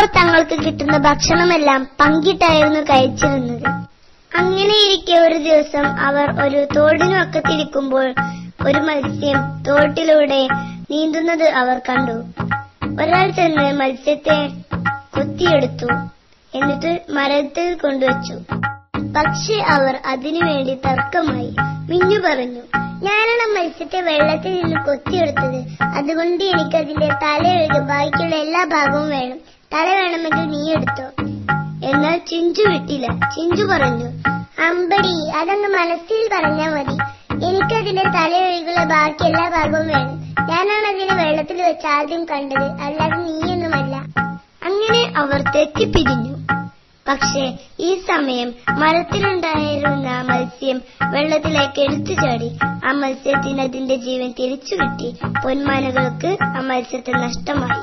അവർ തങ്ങൾക്ക് കിട്ടുന്ന ഭക്ഷണമെല്ലാം പങ്കിട്ടായിരുന്നു കഴിച്ചിരുന്നത്. അങ്ങനെയിരിക്കെ ഒരു ദിവസം അവർ ഒരു തോടിനൊക്കത്തിരിക്കുമ്പോൾ ഒരു മത്സ്യം തോട്ടിലൂടെ നീന്തുന്നത് അവർ കണ്ടു. ഒരാൾ ചെന്ന് മത്സ്യത്തെ കൊത്തിയെടുത്തു, എന്നിട്ട് മരത്തിൽ കൊണ്ടുവച്ചു. പക്ഷെ അവർ അതിനുവേണ്ടി തർക്കമായി. മിന്നു പറഞ്ഞു, ഞാനാണ് മത്സ്യത്തെ വെള്ളത്തിൽ നിന്ന് കൊത്തിയെടുത്തത്, അതുകൊണ്ട് എനിക്കതിന്റെ തലയൊഴികെ ബാക്കിയുള്ള എല്ലാ ഭാഗവും വേണം. തല വേണമെങ്കിൽ നീ എടുത്തോ. എന്നാൽ ചിഞ്ചു വിട്ടില്ല. ചിഞ്ചു പറഞ്ഞു, അമ്പടി, അതങ്ങ് മനസ്സിൽ പറഞ്ഞാ മതി. എനിക്കതിന്റെ തലയൊഴികെയുള്ള ബാക്കി എല്ലാ ഭാഗവും വേണം. ഞാനാണ് അതിനെ വെള്ളത്തിൽ വെച്ച് ആദ്യം കണ്ടത്, അല്ലാതെ നീയൊന്നുമല്ല. അങ്ങനെ അവർ തെറ്റിപ്പിരിഞ്ഞു. പക്ഷേ ഈ സമയം മരത്തിലുണ്ടായിരുന്ന മത്സ്യം വെള്ളത്തിലേക്ക് എടുത്തു ചാടി. ആ മത്സ്യത്തിന് അതിന്റെ ജീവൻ തിരിച്ചു കിട്ടി. പൊന്മാനുകൾക്ക് ആ മത്സ്യത്തെ നഷ്ടമായി.